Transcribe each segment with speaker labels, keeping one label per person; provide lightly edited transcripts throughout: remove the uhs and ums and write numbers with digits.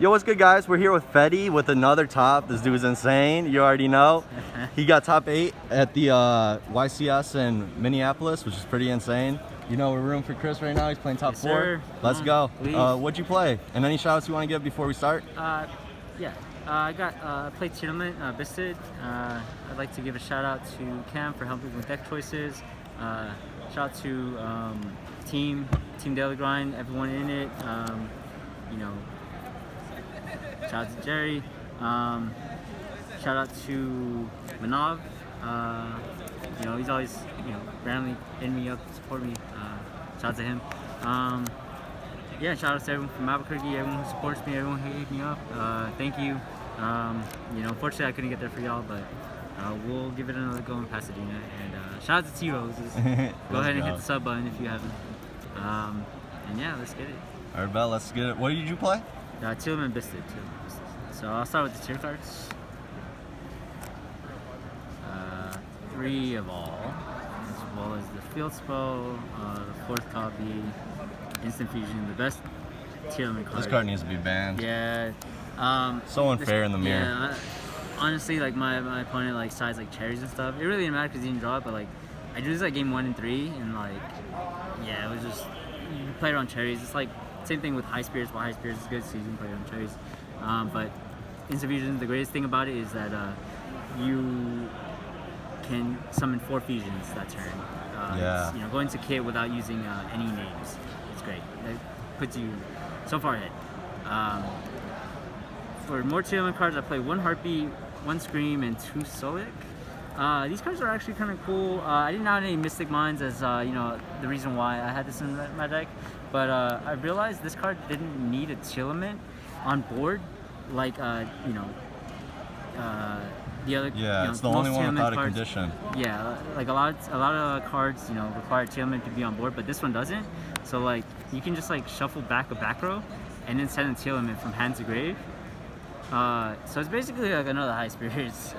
Speaker 1: Yo, what's good, guys? We're here with FETTY with another top. This dude's insane. You already know. He got top 8 at the YCS in Minneapolis, which is pretty insane. You know, we're rooting for Chris right now. He's playing top 4.
Speaker 2: Sir.
Speaker 1: Let's go.
Speaker 2: Please.
Speaker 1: What'd you play? And any shout outs you want to give before we start?
Speaker 2: Yeah. I played Tearlaments, Bystials. I'd like to give a shout out to Cam for helping with deck choices. Shout out to Team Daily Grind, everyone in it. You know, shout out to Jerry. Shout out to Manav. You know, he's always, you know, randomly hitting me up to support me. Shout out to him. Yeah, shout out to everyone from Albuquerque, everyone who supports me, everyone who hit me up. Thank you. You know, unfortunately I couldn't get there for y'all, but we'll give it another go in Pasadena. And shout out to T-Roses. Go ahead and hit the sub button if you haven't. And yeah, let's get it.
Speaker 1: All right, Bell, let's get it. What did you play?
Speaker 2: Tearlaments, Bystials. So I'll start with the tier cards. 3 of all, as well as the field spell, the 4th copy, instant fusion, the best Tearlaments card.
Speaker 1: This card needs to be banned.
Speaker 2: Yeah.
Speaker 1: So unfair in the mirror.
Speaker 2: Yeah, honestly, like my opponent like sides like cherries and stuff. It really didn't matter because he didn't draw it, but like I drew this like game 1 and 3, and like yeah, it was just you play it on cherries. It's like same thing with high spirits. Why high spirits is good, so you can play it on cherries. But instant fusion, the greatest thing about it is that you can summon 4 fusions that turn.
Speaker 1: Yeah.
Speaker 2: You know, going to kit without using any names. It's great. It puts you so far ahead. For more Tearlaments cards, I play 1 Heartbeat, 1 Scream, and 2 Solic. These cards are actually kind of cool. I didn't have any Mystic Minds as you know, the reason why I had this in my deck, but I realized this card didn't need a Tearlaments on board, like you know, the other.
Speaker 1: Yeah,
Speaker 2: you know,
Speaker 1: it's the only one without a
Speaker 2: cards,
Speaker 1: condition.
Speaker 2: Yeah, like a lot of cards, you know, require Tearlaments to be on board, but this one doesn't. So like you can just like shuffle back a back row, and then send a Tearlaments from hand to grave. So it's basically like another high spirits,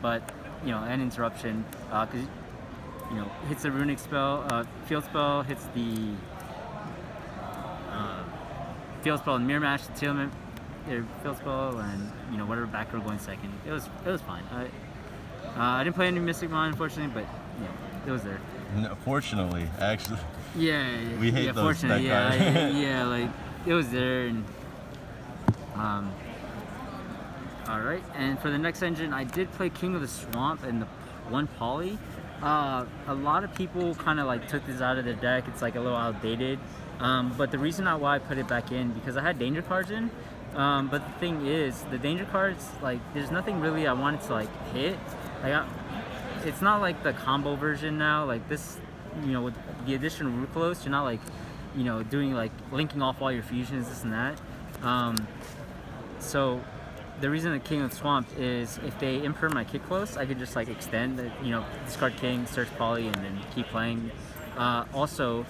Speaker 2: but you know, an interruption, because you know, hits the runic spell, field spell, hits the field spell and mirror match, the Tearlaments, field spell, and you know, whatever back row going second. It was fine. I didn't play any Mystic Mind, unfortunately, but you know, it was there.
Speaker 1: No, fortunately, actually.
Speaker 2: Yeah,
Speaker 1: we hate those.
Speaker 2: Fortunately, yeah, like it was there, and all right. And for the next engine, I did play King of the Swamp and the 1 Poly. A lot of people kind of like took this out of their deck. It's like a little outdated. But the reason why I put it back in, because I had danger cards in. But the thing is, the danger cards, like, there's nothing really I wanted to like hit. Like, it's not like the combo version now. Like this, you know, with the addition of Ruclos, you're not like, you know, doing like linking off all your fusions, this and that. So the reason the King of the Swamp is if they imperm my kick close, I could just like extend the, you know, discard King, search Poly, and then keep playing. Also,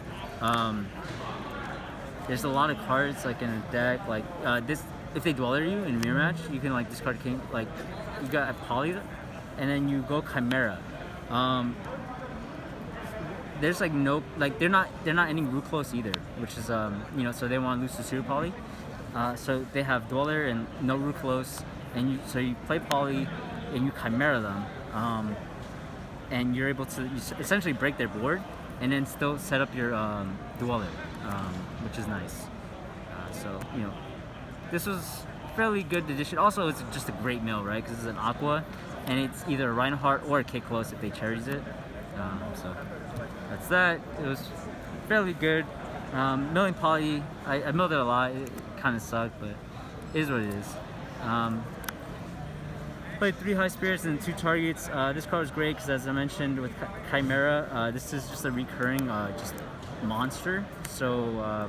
Speaker 2: there's a lot of cards like in a deck like this. If they dweller you in a mirror match, you can like discard King. Like you got a Poly, and then you go Chimera. There's like no, like they're not ending root close either, which is you know, so they want to lose to Super Poly. So they have Dweller and no root close, and so you play Poly and you Chimera them, and you're able to essentially break their board, and then still set up your Dweller, which is nice. So you know, this was fairly good addition. Also, it's just a great mill, right? Because it's an Aqua, and it's either a Reinhardt or a Kick Close if they cherries it. So that's that. It was fairly good. Milling Poly, I milled it a lot. It kind of sucked, but it is what it is. Played 3 high spirits and 2 targets. This card is great because, as I mentioned with Chimera, this is just a recurring just monster. So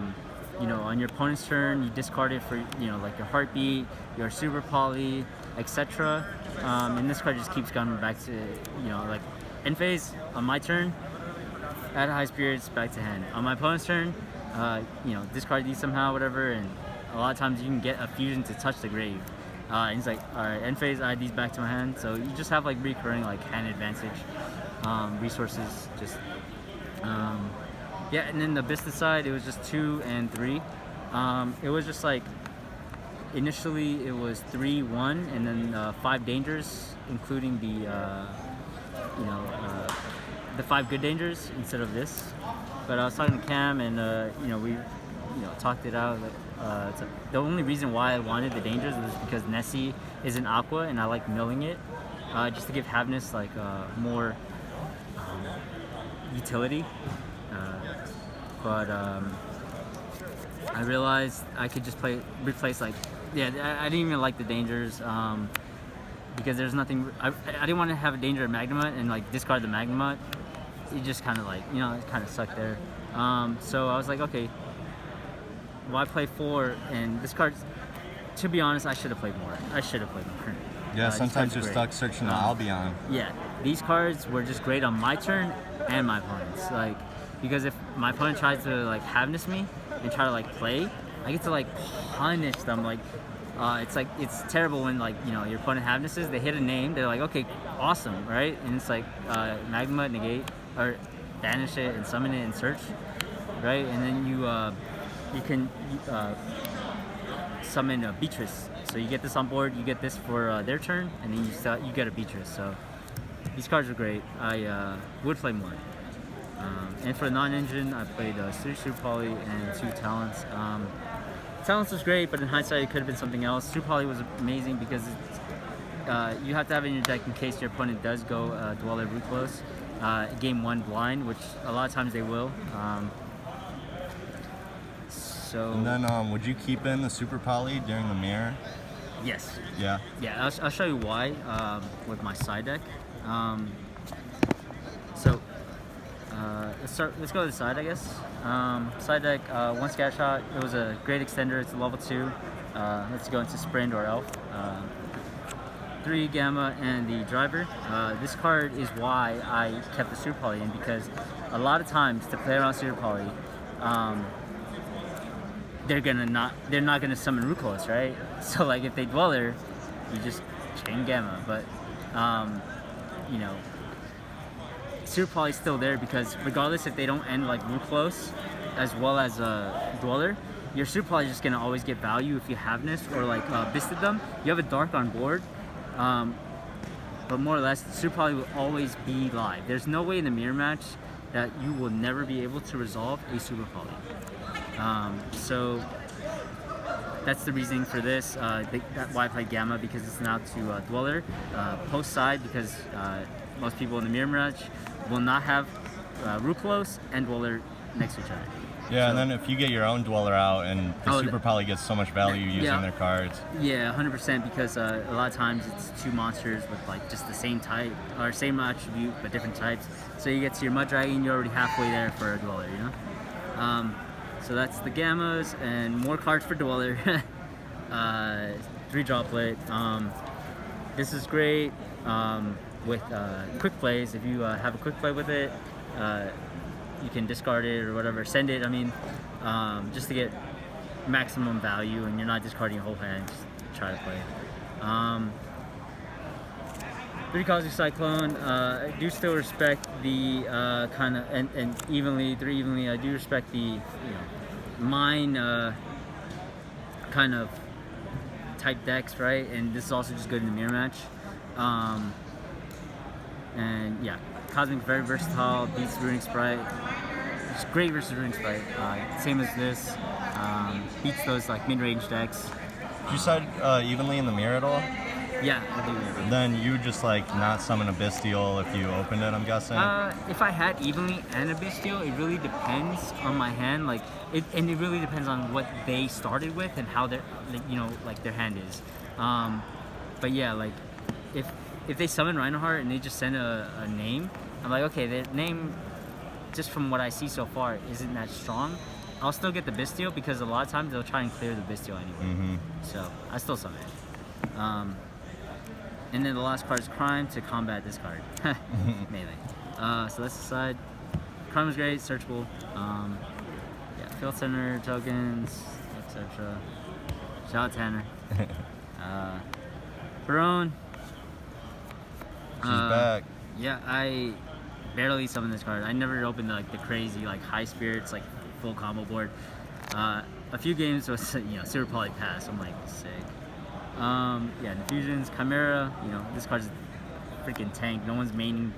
Speaker 2: you know, on your opponent's turn, you discard it for, you know, like your Heartbeat, your Super Poly, etc. And this card just keeps coming back to, you know, like end phase on my turn, add high spirits back to hand. On my opponent's turn, you know, discard these somehow, whatever, and a lot of times you can get a fusion to touch the grave. And it's like, all right, end phase, I add these back to my hand. So you just have like recurring like hand advantage, resources, just yeah. And then the Bystials side, it was just 2 and 3. It was just like initially it was 3-1, and then 5 dangers, including the 5 good dangers instead of this. But I was talking to Cam, and we talked it out. The only reason why I wanted the dangers was because Nessie is an aqua, and I like milling it, just to give Havness like more utility. But I realized I could just replace I didn't even like the dangers because there's nothing. I didn't want to have a danger of Magnemite and like discard the Magnemite. It just kind of it kind of sucked there. So I was like, okay, why play 4 and this card? To be honest, I should have played more.
Speaker 1: Yeah, sometimes you're stuck searching the Albion.
Speaker 2: Yeah, these cards were just great on my turn and my opponent's. Because if my opponent tries to Havness me and try to play, I get to punish them. It's terrible when your opponent Havnesses, they hit a name, they're like, okay, awesome, right? And it's Magma, negate, or banish it and summon it and search, right? And then you can summon a Beatrice. So you get this on board, you get this for their turn, and then you get a Beatrice. So these cards are great. I would play more. And for the non-engine, I played 3 Super Poly and 2 Talents. Talents was great, but in hindsight, it could have been something else. Super Poly was amazing because you have to have it in your deck in case your opponent does go Dweller Ruthless, game 1 blind, which a lot of times they will.
Speaker 1: And then, would you keep in the Super Poly during the mirror?
Speaker 2: Yes.
Speaker 1: Yeah.
Speaker 2: Yeah, I'll show you why with my side deck. Let's go to the side, I guess. Side deck, 1 Scatter Shot. It was a great extender. It's a level 2. Let's go into Sprint or Elf. 3 Gamma and the Driver. This card is why I kept the Super Poly in, because a lot of times to play around Super Poly, they're not gonna summon Ruthless, right? So if they Dweller, you just chain Gamma. But Super Poly's still there because regardless if they don't end Ruthless as well as Dweller, your Super Poly is just gonna always get value if you Havness or Bisted them. You have a Dark on board, but more or less, Super Poly will always be live. There's no way in the mirror match that you will never be able to resolve a Super Poly. So that's the reasoning for this. That's why I played Gamma, because it's now to Dweller. Post side, because most people in the mirror match will not have Ruthless and Dweller next to each other.
Speaker 1: Yeah, and then if you get your own Dweller out, and the Super Poly gets so much value using their cards.
Speaker 2: Yeah, 100%, because a lot of times it's 2 monsters with just the same type, or same attribute, but different types. So you get to your Mud Dragon, you're already halfway there for a Dweller, So that's the Gammas, and more cards for Dweller. 3 Droplet. This is great with quick plays. If you have a quick play with it, you can discard it or whatever, send it, just to get maximum value, and you're not discarding your whole hand, just try to play. 3 Cosmic Cyclone. I do still respect the kind of, and evenly, 3 evenly, I do respect the, mine kind of type decks, right? And this is also just good in the mirror match. And yeah, Cosmic, very versatile, beats Runic Sprite. It's great versus Runic Sprite. Same as this. Beats those mid-range decks.
Speaker 1: Do you side evenly in the mirror at all?
Speaker 2: Yeah, I do.
Speaker 1: Then you just not summon a Bystial if you opened it, I'm guessing?
Speaker 2: If I had evenly and a Bystial, it really depends on my hand. And it really depends on what they started with and how their, their hand is. But yeah, if they summon Reinhardt and they just send a name, I'm like, okay, the name, just from what I see so far, isn't that strong. I'll still get the Bystial because a lot of times they'll try and clear the Bystial anyway. So I still summon it. And then the last card is Crime to combat this card. Melee. So that's the side. Crime is great, searchable. Field Center, tokens, etc. Shout out Tanner. Barone.
Speaker 1: She's back.
Speaker 2: Yeah, I barely summoned this card. I never opened the crazy high spirits full combo board. a few games was super poly pass. I'm like sick. Yeah, Infusions, Chimera. This card's a freaking tank. No one's maining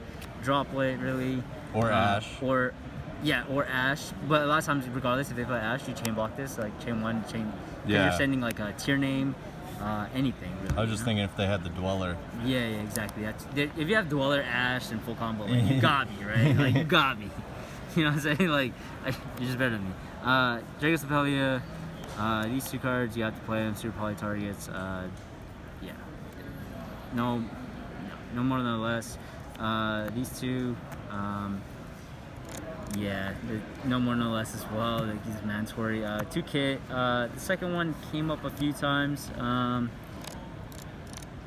Speaker 2: Droplet really.
Speaker 1: Or Ash.
Speaker 2: Or Ash. But a lot of times, regardless if they play Ash, you chain block this, like chain one, chain.
Speaker 1: Yeah.
Speaker 2: You're sending like a tier name, anything really.
Speaker 1: I was just thinking if they had the Dweller.
Speaker 2: Yeah, exactly. If you have Dweller, Ash, and full combo, like you got me, right? Like you got me. You know what I'm saying? Like you're just better than me. Drago Sapelia. These two cards, you have to play them. Super poly targets. Yeah. No more than less. These two. Yeah, no more, no less as well. Like he's mandatory. 2 kit. The second one came up a few times,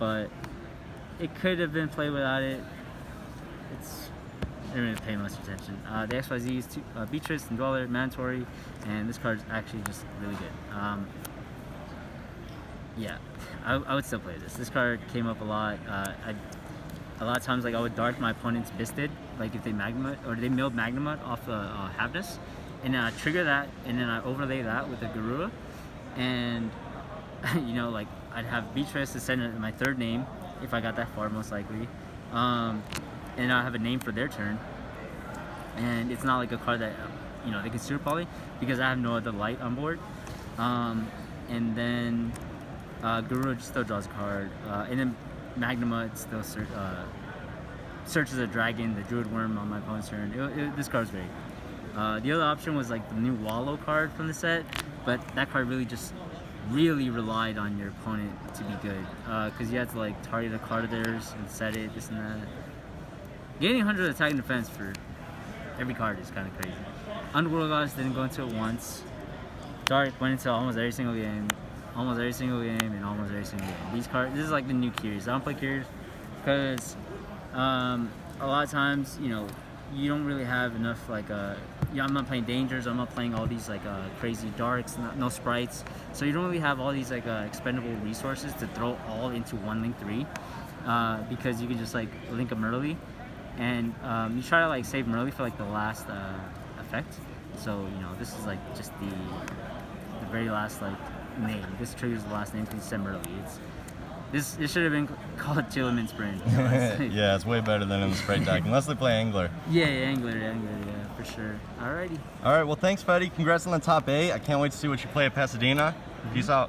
Speaker 2: but it could have been played without it. I didn't really pay much attention. The XYZ is Beatrice and Dweller, mandatory, and this card's actually just really good. Yeah, I would still play this. This card came up a lot. A lot of times, like I would dart my opponent's Bisted, like if they Magnemite or they milled Magnemite off the Havness, and then I trigger that, and then I overlay that with the Garura, and like I'd have Beatrice to send my third name if I got that far, most likely, and I have a name for their turn, and it's not like a card that they can super poly because I have no other light on board, and then Garura just still draws a card, and then Magnemite still searches a dragon, the Druid Worm on my opponent's turn. This card's great. The other option was like the new Wallow card from the set, but that card really relied on your opponent to be good, because you had to like target a card of theirs and set it, this and that. Gaining 100 attack and defense for every card is kind of crazy. Underworld Goddess didn't go into it once. Dark went into almost every single game. Almost every single game and almost every single game. These cards, this is like the new Curious. I don't play Curious because a lot of times, you don't really have enough like I'm not playing Dangers. I'm not playing all these like crazy darks, no sprites. So you don't really have all these like expendable resources to throw all into one link 3 because you can just like link them early, and you try to like save them early for like the last effect. So this is like just the very last like name. This triggers the last name because it's sent early. This should have been called Tearlaments Brand.
Speaker 1: Yeah, it's way better than in the Sprite deck, unless they play Angler.
Speaker 2: Yeah, Angler, for sure. Alrighty.
Speaker 1: All right, well, thanks, Fetty. Congrats on the top 8. I can't wait to see what you play at Pasadena. Peace out.